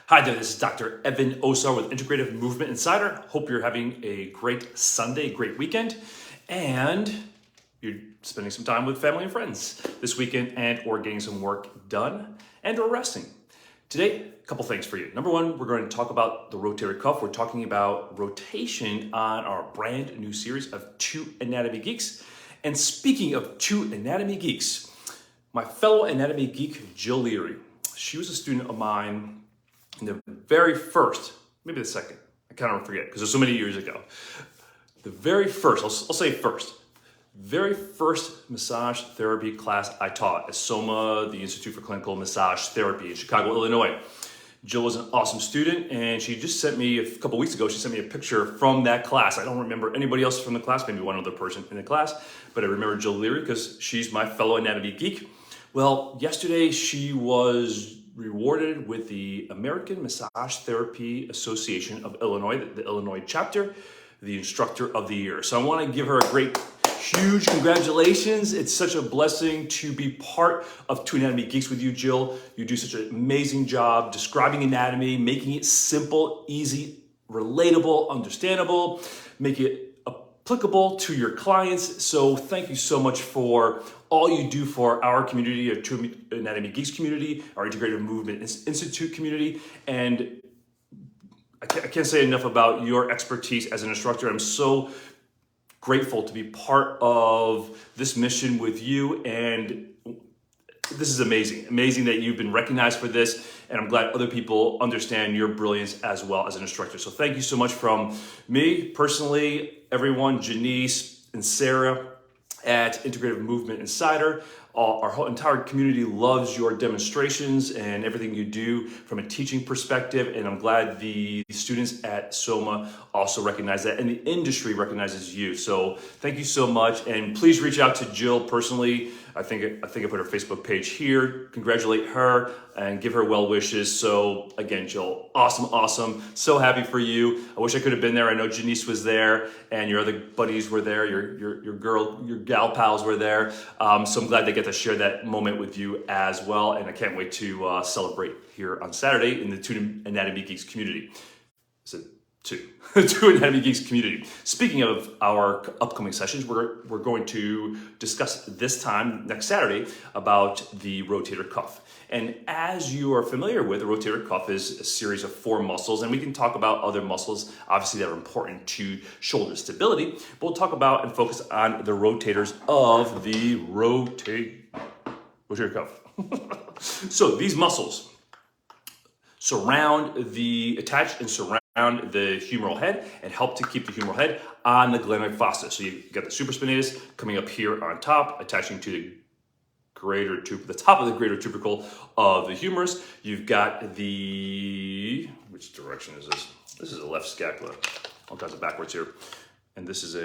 Hi there, this is Dr. Evan Osar with Integrative Movement Insider. Hope you're having a great Sunday, great weekend, and you're spending some time with family and friends this weekend and or getting some work done and or resting. Today, a couple things for you. Number one, we're going to talk about the rotator cuff. We're talking about rotation on our brand new series of Two Anatomy Geeks. And speaking of Two Anatomy Geeks, my fellow anatomy geek, Jill Leary, she was a student of mine in the very first, maybe the second, I kind of forget because it was so many years ago. The very first, I'll say first, very first massage therapy class I taught at SOMA, the Institute for Clinical Massage Therapy in Chicago, Illinois. Jill was an awesome student, and she just sent me, a couple weeks ago, she sent me a picture from that class. I don't remember anybody else from the class, maybe one other person in the class, but I remember Jill Leary because she's my fellow anatomy geek. Well, yesterday she was rewarded with the American Massage Therapy Association of Illinois, the Illinois chapter, the Instructor of the Year. So I want to give her a great, huge congratulations. It's such a blessing to be part of Two Anatomy Geeks with you, Jill. You do such an amazing job describing anatomy, making it simple, easy, relatable, understandable, make it applicable to your clients. So thank you so much for all you do for our community, our Two Anatomy Geeks community, our Integrative Movement Institute community. And I can't say enough about your expertise as an instructor. I'm so grateful to be part of this mission with you. And this is amazing. Amazing that you've been recognized for this. And I'm glad other people understand your brilliance as well as an instructor. So thank you so much from me personally, everyone, Janice and Sarah at Integrative Movement Insider. Our whole entire community loves your demonstrations and everything you do from a teaching perspective. And I'm glad the students at SOMA also recognize that and the industry recognizes you. So thank you so much. And please reach out to Jill personally. I think I put her Facebook page here. Congratulate her and give her well wishes. So again, Jill, awesome. So happy for you. I wish I could have been there. I know Janice was there and your other buddies were there. Your gal pals were there. So I'm glad they get to share that moment with you as well. And I can't wait to celebrate here on Saturday in the Two Anatomy Geeks community. So Two Anatomy Geeks community. Speaking of our upcoming sessions, we're going to discuss this time next Saturday about the rotator cuff. And as you are familiar with, the rotator cuff is a series of 4 muscles, and we can talk about other muscles, obviously, that are important to shoulder stability. But we'll talk about and focus on the rotators of the rotator cuff. So these muscles attach and surround the humeral head and help to keep the humeral head on the glenoid fossa. So you've got the supraspinatus coming up here on top, attaching to the top of the greater tubercle of the humerus. You've got which direction is this? This is a left scapula. All kinds of backwards here. And this is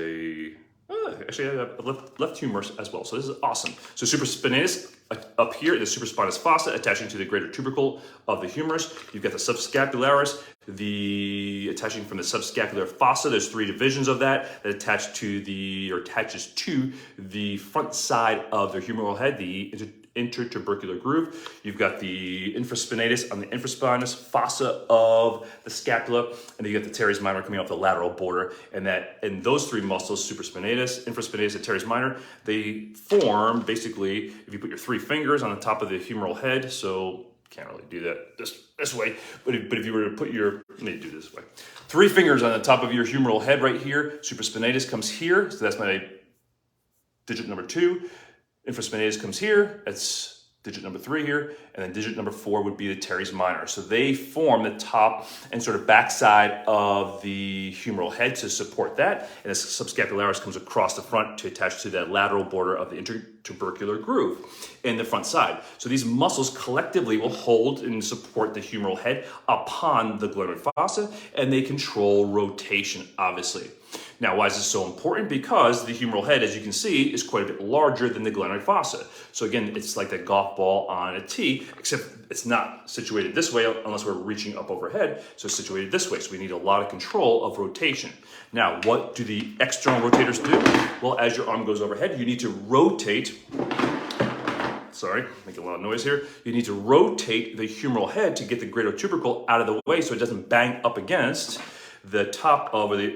actually I have a left humerus as well. So this is awesome. So supraspinatus up here, the supraspinous fossa attaching to the greater tubercle of the humerus. You've got the subscapularis, attaching from the subscapular fossa. There's 3 divisions of that attaches to the front side of the humeral head, the intertubercular groove. You've got the infraspinatus on the infraspinous fossa of the scapula, and then you got the teres minor coming off the lateral border. And those 3 muscles, supraspinatus, infraspinatus, and teres minor, they form basically, if you put your 3 fingers on the top of the humeral head, so can't really do that this way, but if you were to put let me do this way. 3 fingers on the top of your humeral head right here, supraspinatus comes here, so that's my digit number 2. Infraspinatus comes here, that's digit number 3 here, and then digit number 4 would be the teres minor. So they form the top and sort of backside of the humeral head to support that, and the subscapularis comes across the front to attach to that lateral border of the intertubercular groove in the front side. So these muscles collectively will hold and support the humeral head upon the glenoid fossa, and they control rotation, obviously. Now, why is this so important? Because the humeral head, as you can see, is quite a bit larger than the glenoid fossa. So again, it's like that golf ball on a tee, except it's not situated this way unless we're reaching up overhead. So it's situated this way. So we need a lot of control of rotation. Now, what do the external rotators do? Well, as your arm goes overhead, you need to rotate sorry, making a lot of noise here. You need to rotate the humeral head to get the greater tubercle out of the way so it doesn't bang up against the top of the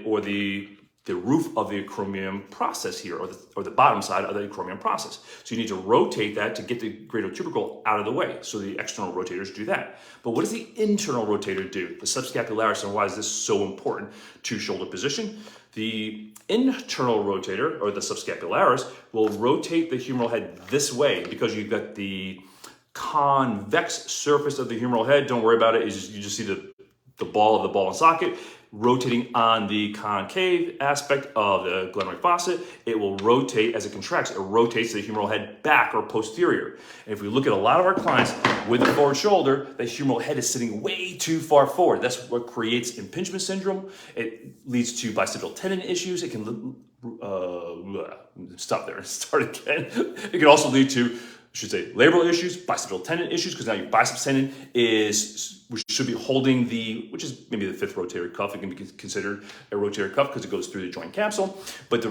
roof of the acromion process here, or the bottom side of the acromion process. So you need to rotate that to get the greater tubercle out of the way. So the external rotators do that. But what does the internal rotator do? The subscapularis, and why is this so important to shoulder position? The internal rotator, or the subscapularis, will rotate the humeral head this way because you've got the convex surface of the humeral head. Don't worry about it. You just see the ball of the ball and socket rotating on the concave aspect of the glenoid fossa. It will rotate as it contracts. It rotates the humeral head back or posterior. And if we look at a lot of our clients with the forward shoulder, the humeral head is sitting way too far forward. That's what creates impingement syndrome. It leads to bicipital tendon issues. It can stop there and start again. It can also lead to, labral issues, bicipital tendon issues, because now your biceps tendon which should be holding which is maybe the fifth rotator cuff. It can be considered a rotator cuff because it goes through the joint capsule. But the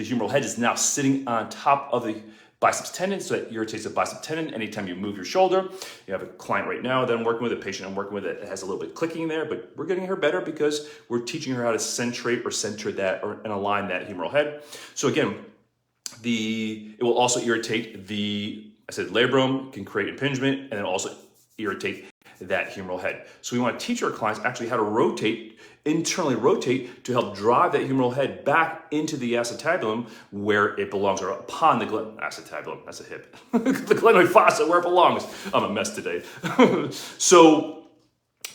humeral head is now sitting on top of the biceps tendon, so that irritates the bicep tendon anytime you move your shoulder. You have a client right now that I'm working with, a patient I'm working with that has a little bit clicking there, but we're getting her better because we're teaching her how to centrate or center that and align that humeral head. So again, it will also irritate labrum, can create impingement, and then also irritate that humeral head. So we want to teach our clients actually how to internally rotate to help drive that humeral head back into the acetabulum where it belongs, or upon the acetabulum, that's a hip, the glenoid fossa where it belongs. I'm a mess today. So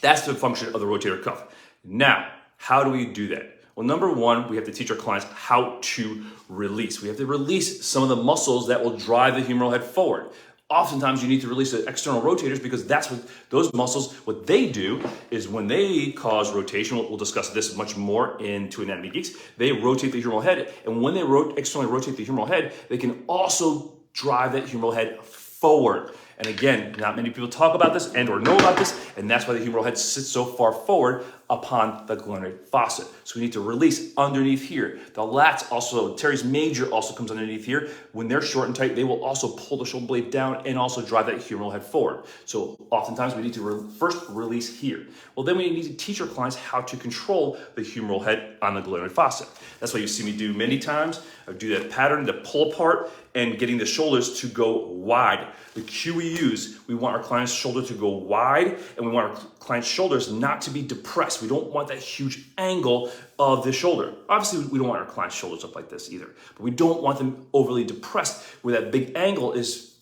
that's the function of the rotator cuff. Now, how do we do that? Well, number one, we have to teach our clients how to release. We have to release some of the muscles that will drive the humeral head forward. Oftentimes you need to release the external rotators because that's what those muscles, what they do is when they cause rotation, we'll discuss this much more in Two Anatomy Geeks, they rotate the humeral head. And when they externally rotate the humeral head, they can also drive that humeral head forward. And again, not many people talk about this and or know about this, and that's why the humeral head sits so far forward upon the glenoid fossa. So we need to release underneath here. The lats also, teres major also comes underneath here. When they're short and tight, they will also pull the shoulder blade down and also drive that humeral head forward. So oftentimes we need to first release here. Well, then we need to teach our clients how to control the humeral head on the glenoid fossa. That's why you see me do many times. I do that pattern, the pull apart, and getting the shoulders to go wide. The cue we use, we want our client's shoulder to go wide, and we want our client's shoulders not to be depressed. We don't want that huge angle of the shoulder. Obviously, we don't want our client's shoulders up like this either, but we don't want them overly depressed where that big angle is.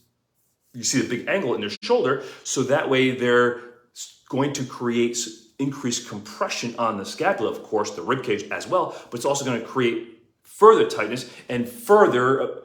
You see the big angle in their shoulder, so that way they're going to create increased compression on the scapula, of course, the rib cage as well, but it's also going to create further tightness and further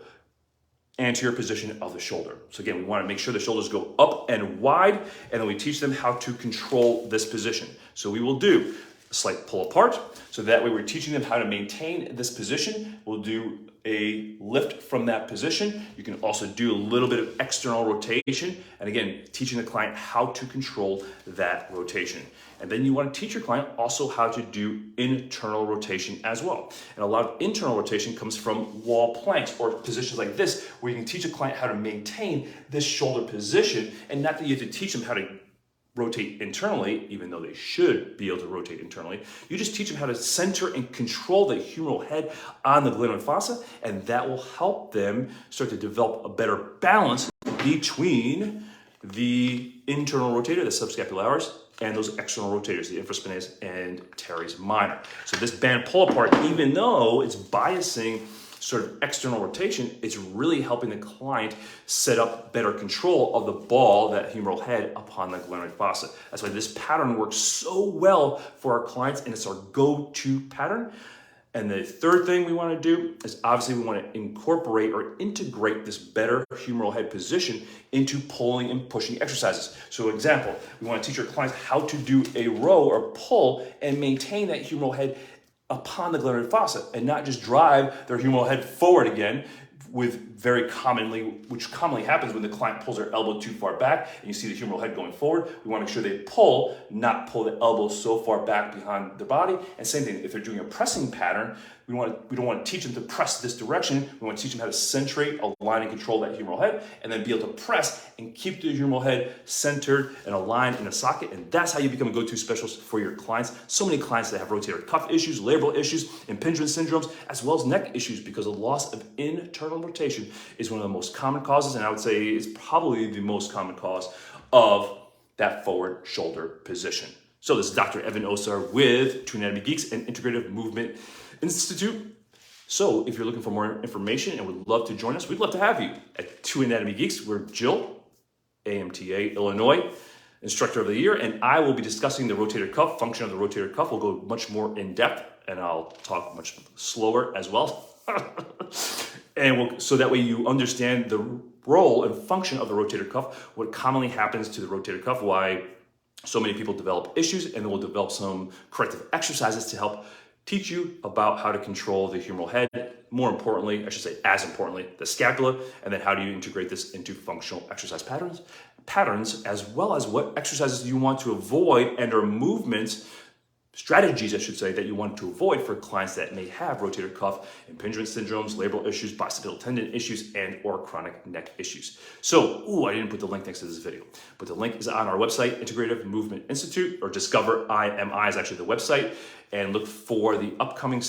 anterior position of the shoulder. So again, we want to make sure the shoulders go up and wide, and then we teach them how to control this position. So we will do a slight pull apart. So that way we're teaching them how to maintain this position. We'll do a lift from that position. You can also do a little bit of external rotation. And again, teaching the client how to control that rotation. And then you want to teach your client also how to do internal rotation as well. And a lot of internal rotation comes from wall planks or positions like this, where you can teach a client how to maintain this shoulder position, and not that you have to teach them how to rotate internally, even though they should be able to rotate internally. You just teach them how to center and control the humeral head on the glenoid fossa, and that will help them start to develop a better balance between the internal rotator, the subscapularis, and those external rotators, the infraspinatus and teres minor. So this band pull apart, even though it's biasing sort of external rotation, it's really helping the client set up better control of the ball, that humeral head, upon the glenoid fossa. That's why this pattern works so well for our clients, and it's our go-to pattern. And the third thing we want to do is obviously we want to incorporate or integrate this better humeral head position into pulling and pushing exercises. So example, we want to teach our clients how to do a row or pull and maintain that humeral head upon the glenoid fossa, and not just drive their humeral head forward again with which commonly happens when the client pulls their elbow too far back and you see the humeral head going forward. We want to make sure they pull, not pull the elbow so far back behind their body. And same thing, if they're doing a pressing pattern, we don't want to teach them to press this direction. We want to teach them how to centrate, align, and control that humeral head, and then be able to press and keep the humeral head centered and aligned in a socket. And that's how you become a go-to specialist for your clients. So many clients that have rotator cuff issues, labral issues, impingement syndromes, as well as neck issues, because a loss of internal rotation is one of the most common causes, and I would say it's probably the most common cause of that forward shoulder position. So this is Dr. Evan Osar with Two Anatomy Geeks and Integrative Movement Institute. So if you're looking for more information and would love to join us, we'd love to have you at Two Anatomy Geeks. We're Jill, AMTA, Illinois, Instructor of the Year, and I will be discussing the rotator cuff, function of the rotator cuff. We'll go much more in depth, and I'll talk much slower as well. So that way you understand the role and function of the rotator cuff, what commonly happens to the rotator cuff, why so many people develop issues, and then we'll develop some corrective exercises to help teach you about how to control the humeral head. More importantly, I should say as importantly, the scapula, and then how do you integrate this into functional exercise patterns, as well as what exercises you want to avoid and or movements, strategies, I should say, that you want to avoid for clients that may have rotator cuff, impingement syndromes, labral issues, bicipital tendon issues, and or chronic neck issues. So, I didn't put the link next to this video, but the link is on our website, Integrative Movement Institute, or Discover IMI is actually the website, and look for the upcoming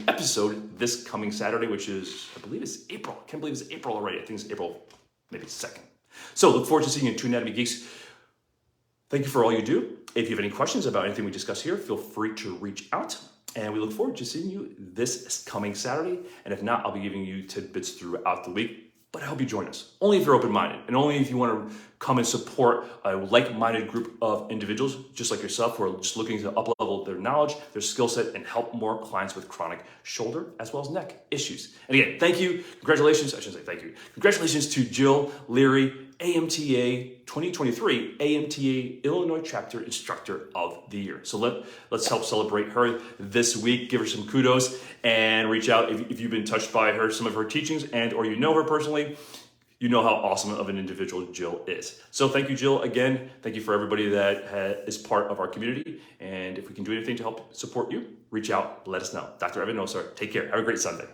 episode this coming Saturday, which is, I believe it's April. I can't believe it's April already. I think it's April, maybe 2nd. So look forward to seeing you in Two Anatomy Geeks. Thank you for all you do. If you have any questions about anything we discuss here, feel free to reach out. And we look forward to seeing you this coming Saturday. And if not, I'll be giving you tidbits throughout the week. But I hope you join us, only if you're open-minded, and only if you want to come and support a like-minded group of individuals, just like yourself, who are just looking to up-level their knowledge, their skill set, and help more clients with chronic shoulder as well as neck issues. And again, thank you. Congratulations. I shouldn't say thank you. Congratulations to Jill Leary, AMTA 2023 AMTA Illinois Chapter Instructor of the Year. So let's help celebrate her this week. Give her some kudos and reach out if you've been touched by her, some of her teachings, and or you know her personally. You know how awesome of an individual Jill is. So thank you, Jill. Again, thank you for everybody that is part of our community. And if we can do anything to help support you, reach out, let us know. Dr. Evan Osar, take care. Have a great Sunday.